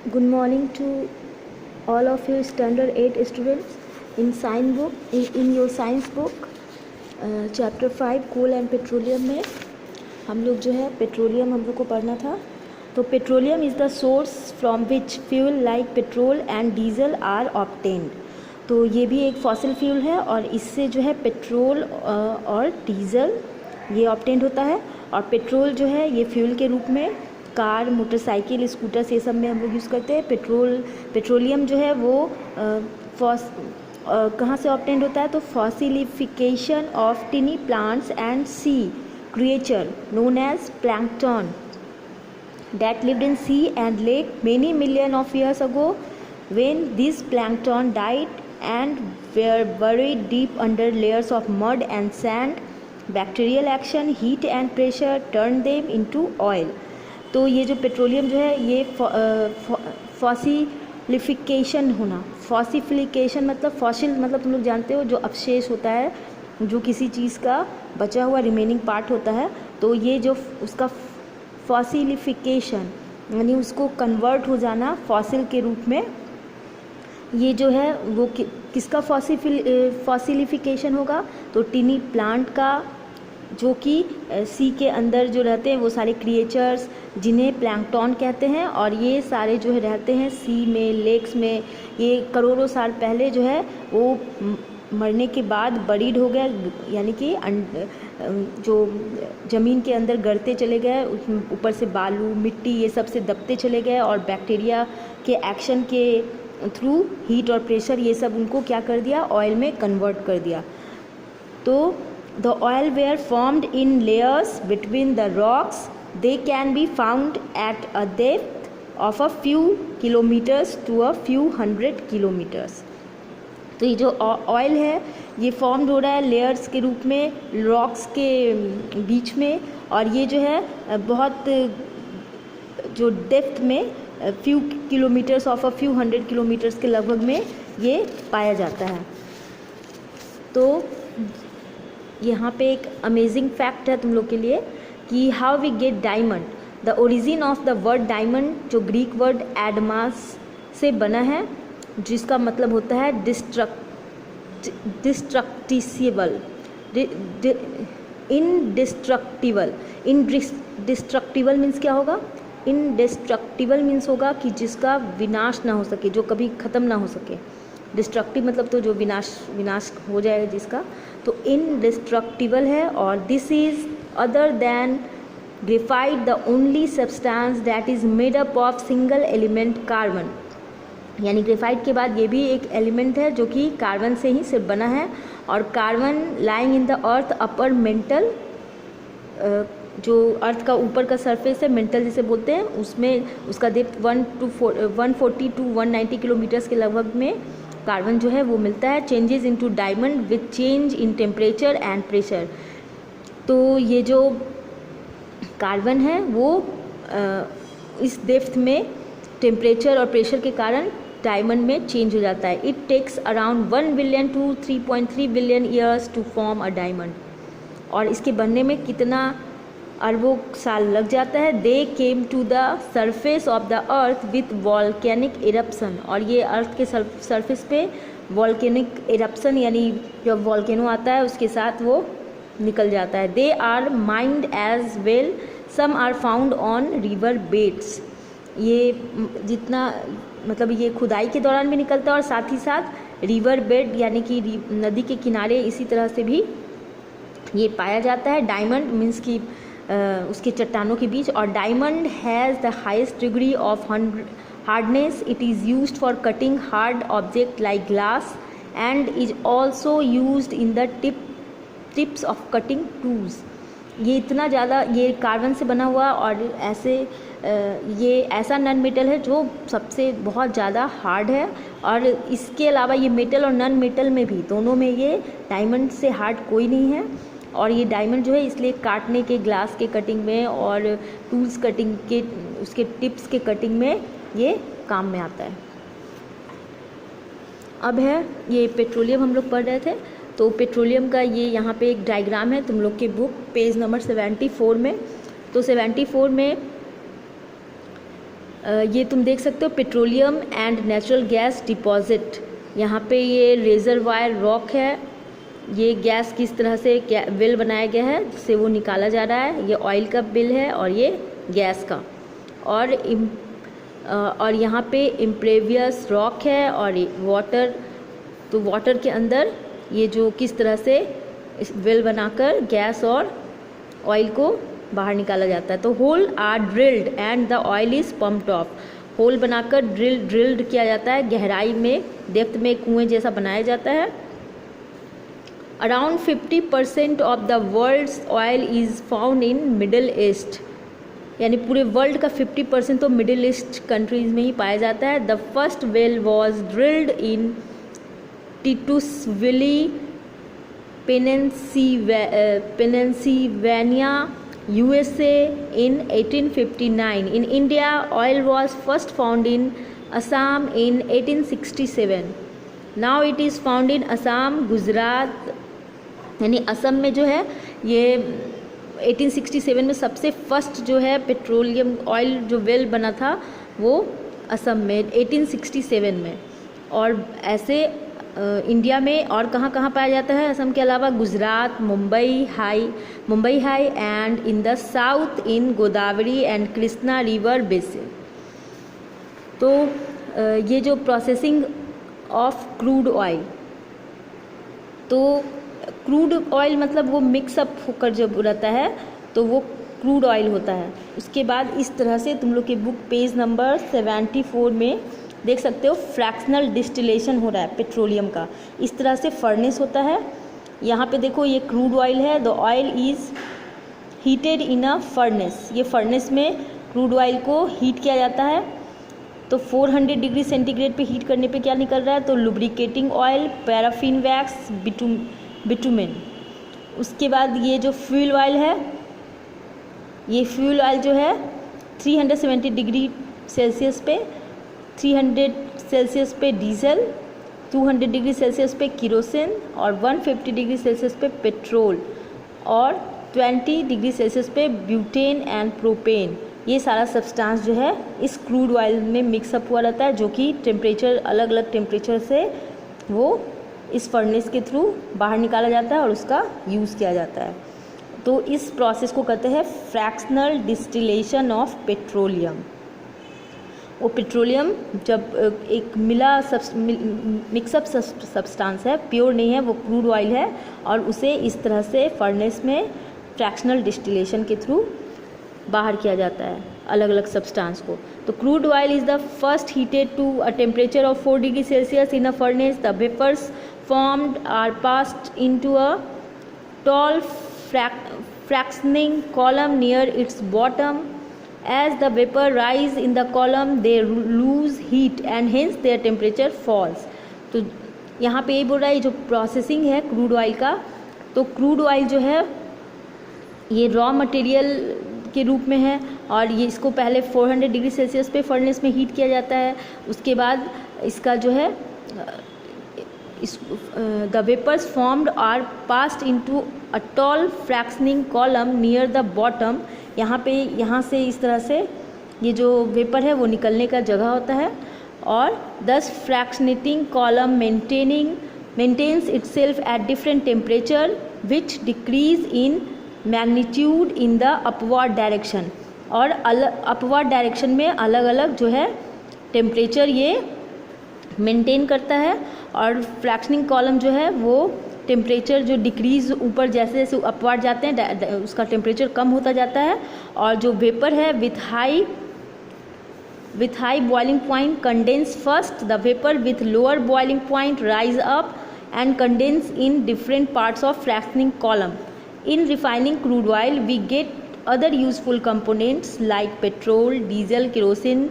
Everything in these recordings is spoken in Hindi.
Good morning to all of you standard 8 students in your science book chapter 5 coal and petroleum में हम लोग जो है पेट्रोलियम हम लोग को पढ़ना था। तो petroleum is the source from which fuel like petrol and diesel are obtained. तो ये भी एक फॉसिल फ्यूल है और इससे जो है पेट्रोल और डीजल ये ऑब्टेन्ड होता है। और पेट्रोल जो है ये फ्यूल के रूप में कार, मोटरसाइकिल, स्कूटर्स ये सब में हम लोग यूज़ करते हैं। पेट्रोलियम जो है वो कहाँ से ऑब्टेन्ड होता है? तो fossilification of tiny plants and sea creature known as plankton that lived in sea and lake many million of years ago. When these plankton died and were buried deep under layers of mud and sand, bacterial action, heat and pressure turned them into oil. तो ये जो पेट्रोलियम जो है ये फॉसिलिफिकेशन होना, फॉसिलिफिकेशन मतलब फॉसिल मतलब तुम लोग जानते हो जो अवशेष होता है, जो किसी चीज़ का बचा हुआ रिमेनिंग पार्ट होता है। तो ये जो उसका फॉसिलिफिकेशन यानी उसको कन्वर्ट हो जाना फॉसिल के रूप में, ये जो है वो किसका फॉसिलिफिकेशन होगा? तो टिनी प्लांट का, जो कि सी के अंदर जो रहते हैं वो सारे क्रिएचर्स जिन्हें प्लैंकटन कहते हैं, और ये सारे जो है रहते हैं सी में, लेक्स में। ये करोड़ों साल पहले जो है वो मरने के बाद बरीड हो गया, यानी कि जो ज़मीन के अंदर गड़ते चले गए, ऊपर से बालू, मिट्टी ये सब से दबते चले गए, और बैक्टीरिया के एक्शन के थ्रू हीट और प्रेशर ये सब उनको क्या कर दिया? ऑयल में कन्वर्ट कर दिया। तो the oil were formed in layers between the rocks, they can be found at a depth of a few kilometres to a few 100 kilometres. तो ये जो ऑयल है ये फॉर्म्ड हो रहा है लेयर्स के रूप में रॉक्स के बीच में, और ये जो है बहुत जो डेप्थ में few kilometres of a few 100 kilometres के लगभग में ये पाया जाता है। तो यहाँ पे एक अमेजिंग फैक्ट है तुम लोग के लिए कि how we get diamond. The origin of the word diamond जो ग्रीक वर्ड एडमास से बना है, जिसका मतलब होता है डिस्ट्रक्टिबल, इनडिस्ट्रक्टिबल। इनडिस्ट्रक्टिबल मीन्स क्या होगा? इनडिस्ट्रक्टिबल मीन्स होगा कि जिसका विनाश ना हो सके, जो कभी ख़त्म ना हो सके। डिस्ट्रक्टिव मतलब तो जो विनाश हो जाएगा जिसका, तो इनडिस्ट्रक्टिबल है। और this is other than graphite the only substance that is made up of single element carbon. यानी ग्रेफाइट के बाद ये भी एक एलिमेंट है जो कि कार्बन से ही सिर्फ बना है। और carbon lying in the earth upper mantle, जो अर्थ का ऊपर का सरफेस है मेंटल जिसे बोलते हैं, उसमें उसका डेप्थ 140 टू 190 किलोमीटर्स के लगभग में कार्बन जो है वो मिलता है। Changes into diamond with change in temperature and pressure. तो ये जो कार्बन है वो इस डेप्थ में टेम्परेचर और प्रेशर के कारण डायमंड में चेंज हो जाता है। It takes around 1 billion to 3.3 billion years to form a diamond. और इसके बनने में कितना अरबों साल लग जाता है। They came to the surface of the earth with volcanic eruption. और ये अर्थ के सरफेस पे वॉल्केनिक इरप्शन यानी जब वॉल्केनो आता है उसके साथ वो निकल जाता है। They are mined as well, some are found on river beds. ये जितना मतलब ये खुदाई के दौरान भी निकलता है और साथ ही साथ रिवर बेड यानी कि नदी के किनारे इसी तरह से भी ये पाया जाता है। डायमंड मीन्स कि उसके चट्टानों के बीच। और diamond has the highest degree of hardness. It is used for cutting hard object like glass and is also used in the tips of cutting tools. ये इतना ज़्यादा ये कार्बन से बना हुआ और ये ऐसा नॉन मेटल है जो सबसे बहुत ज़्यादा हार्ड है। और इसके अलावा ये मेटल और नॉन मेटल में भी दोनों में ये डायमंड से हार्ड कोई नहीं है। और ये डायमंड जो है इसलिए काटने के, ग्लास के कटिंग में और टूल्स कटिंग के, उसके टिप्स के कटिंग में ये काम में आता है। अब है ये पेट्रोलियम हम लोग पढ़ रहे थे। तो पेट्रोलियम का ये यहाँ पे एक डायग्राम है तुम लोग के बुक पेज नंबर 74 में। तो 74 में ये तुम देख सकते हो petroleum and natural gas deposit. यहाँ पे ये रेजरवायर रॉक है, ये गैस किस तरह से बिल बनाया गया है जिससे वो निकाला जा रहा है। ये ऑयल का बिल है और ये गैस का। और यहाँ पे इम्प्रेवियस रॉक है और वाटर, तो वाटर के अंदर ये जो किस तरह से बिल बनाकर गैस और ऑयल को बाहर निकाला जाता है। तो hole are drilled and the oil is pumped off. Hole बनाकर ड्रिल्ड किया जाता है, गहराई में डेप्थ में कुएं जैसा बनाया जाता है। Around 50% of the world's oil is found in middle east, यानी पूरे वर्ल्ड का 50% तो मिडिल ईस्ट कंट्रीज़ में ही पाया जाता है। The first well was drilled in Titusville Pennsylvania USA in 1859. In India, oil was first found in Assam in 1867. Now it is found in Assam, Gujarat, यानी असम में जो है ये 1867 में सबसे फर्स्ट जो है पेट्रोलियम ऑयल जो वेल बना था वो असम में 1867 में। और ऐसे इंडिया में और कहाँ कहाँ पाया जाता है असम के अलावा? Gujarat, Mumbai high and in the south in Godavari and Krishna river basin. तो ये जो प्रोसेसिंग ऑफ क्रूड ऑयल, तो क्रूड ऑयल मतलब वो मिक्सअप होकर जब रहता है तो वो क्रूड ऑयल होता है। उसके बाद इस तरह से तुम लोग की बुक पेज नंबर 74 में देख सकते हो फ्रैक्शनल डिस्टिलेशन हो रहा है पेट्रोलियम का। इस तरह से फर्नेस होता है। यहाँ पे देखो ये क्रूड ऑयल है, the oil is heated in a furnace. ये फर्नेस में क्रूड ऑयल को हीट किया जाता है। तो 400 डिग्री सेंटीग्रेड पे हीट करने पे क्या निकल रहा है? तो lubricating oil, paraffin wax, bitumen. उसके बाद ये जो फ्यूल ऑयल है, ये फ्यूल ऑयल जो है 370 डिग्री सेल्सियस पे 300 सेल्सियस पे डीजल, 200 डिग्री सेल्सियस पे किरोसिन और 150 डिग्री सेल्सियस पे पेट्रोल और 20 डिग्री सेल्सियस पे ब्यूटेन एंड प्रोपेन। ये सारा सब्सटेंस जो है इस क्रूड ऑयल में मिक्सअप हुआ रहता है, जो कि टेम्परेचर अलग अलग टेम्परेचर से वो इस फर्नेस के थ्रू बाहर निकाला जाता है और उसका यूज़ किया जाता है। तो इस प्रोसेस को कहते हैं फ्रैक्शनल डिस्टिलेशन ऑफ पेट्रोलियम। वो पेट्रोलियम जब एक मिक्सअप सब्सटेंस है, प्योर नहीं है, वो क्रूड ऑयल है और उसे इस तरह से फर्नेस में फ्रैक्शनल डिस्टिलेशन के थ्रू बाहर किया जाता है अलग अलग सब्सटेंस को। तो crude oil is the first heated to a temperature of 4 degree Celsius in a furnace. The vapours formed are passed into a tall fractioning column near its bottom. As the vapor rise in the column, they lose heat and hence their temperature falls. तो यहाँ पे ये बोल रहा है जो प्रोसेसिंग है क्रूड ऑयल का, तो क्रूड ऑयल जो है ये रॉ मटेरियल के रूप में है और ये इसको पहले 400 डिग्री सेल्सियस पे फर्नेस में हीट किया जाता है। उसके बाद इसका जो है the vapors formed are passed into a tall fractioning column near the bottom. यहाँ से इस तरह से ये जो वेपर है वो निकलने का जगह होता है और thus fractionating column maintains itself at different temperature which decrease in magnitude in the upward direction. और अपवर्ड डायरेक्शन में अलग अलग जो है टेम्परेचर ये मेंटेन करता है और फ्रैक्शनिंग कॉलम जो है वो टेम्परेचर जो डिक्रीज ऊपर जैसे जैसे अपवर्ड जाते हैं उसका टेम्परेचर कम होता जाता है और जो वेपर है with high boiling point condense first, the vapour with lower boiling point rise up and condense in different parts of fractioning column. In refining crude oil we get other useful components like petrol, diesel, kerosene,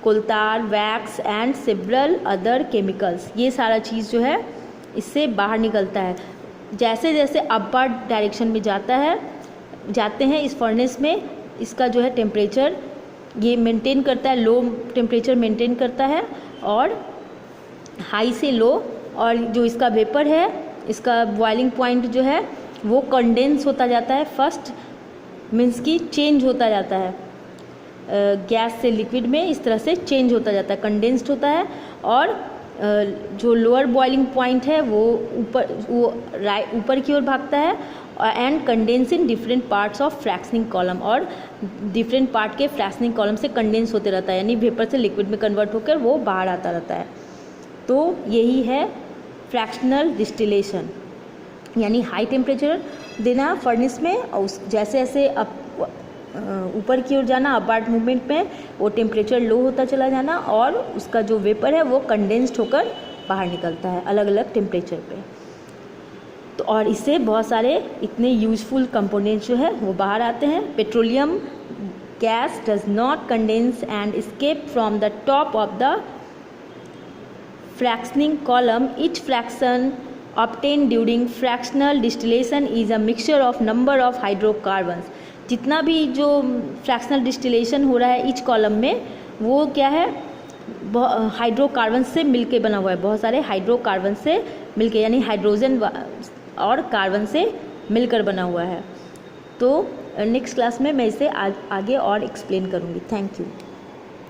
coal tar, wax and several other chemicals. ये सारा चीज़ जो है इससे बाहर निकलता है. जैसे जैसे अपवर्ड डायरेक्शन में जाते हैं इस फर्नेस में, इसका जो है टेम्परेचर ये मेंटेन करता है, लो टेम्परेचर मेंटेन करता है और हाई से लो, और जो इसका वेपर है इसका बॉइलिंग पॉइंट जो है वो कंडेंस होता जाता है, फर्स्ट मीन्स की चेंज होता जाता है. गैस से लिक्विड में इस तरह से चेंज होता जाता है, कंडेंस्ड होता है, और जो लोअर बॉइलिंग पॉइंट है वो ऊपर की ओर भागता है, and condense in different parts of fractioning column, और डिफरेंट पार्ट के फ्रैक्शनिंग कॉलम से कंडेंस होते रहता है, यानी वेपर से लिक्विड में कन्वर्ट होकर वो बाहर आता रहता है। तो यही है फ्रैक्शनल डिस्टिलेशन, यानी हाई टेम्परेचर देना फर्नेस में, और जैसे जैसे ऊपर की ओर जाना अपवार्ड मूवमेंट में, वो टेम्परेचर लो होता चला जाना, और उसका जो वेपर है वो कंडेंस्ड होकर बाहर निकलता है अलग अलग टेम्परेचर पे। तो और इससे बहुत सारे इतने यूजफुल कंपोनेंट्स जो है वो बाहर आते हैं। Petroleum gas does not condense and escape from the top of the fractioning column. Each fraction obtained during fractional distillation is a mixture of number of hydrocarbons. जितना भी जो फ्रैक्शनल डिस्टिलेशन हो रहा है ईच कॉलम में, वो क्या है, हाइड्रोकार्बन से मिलके बना हुआ है, बहुत सारे हाइड्रोकार्बन से मिलके, यानी हाइड्रोजन और कार्बन से मिलकर बना हुआ है। तो नेक्स्ट क्लास में मैं इसे आगे और एक्सप्लेन करूँगी। Thank you.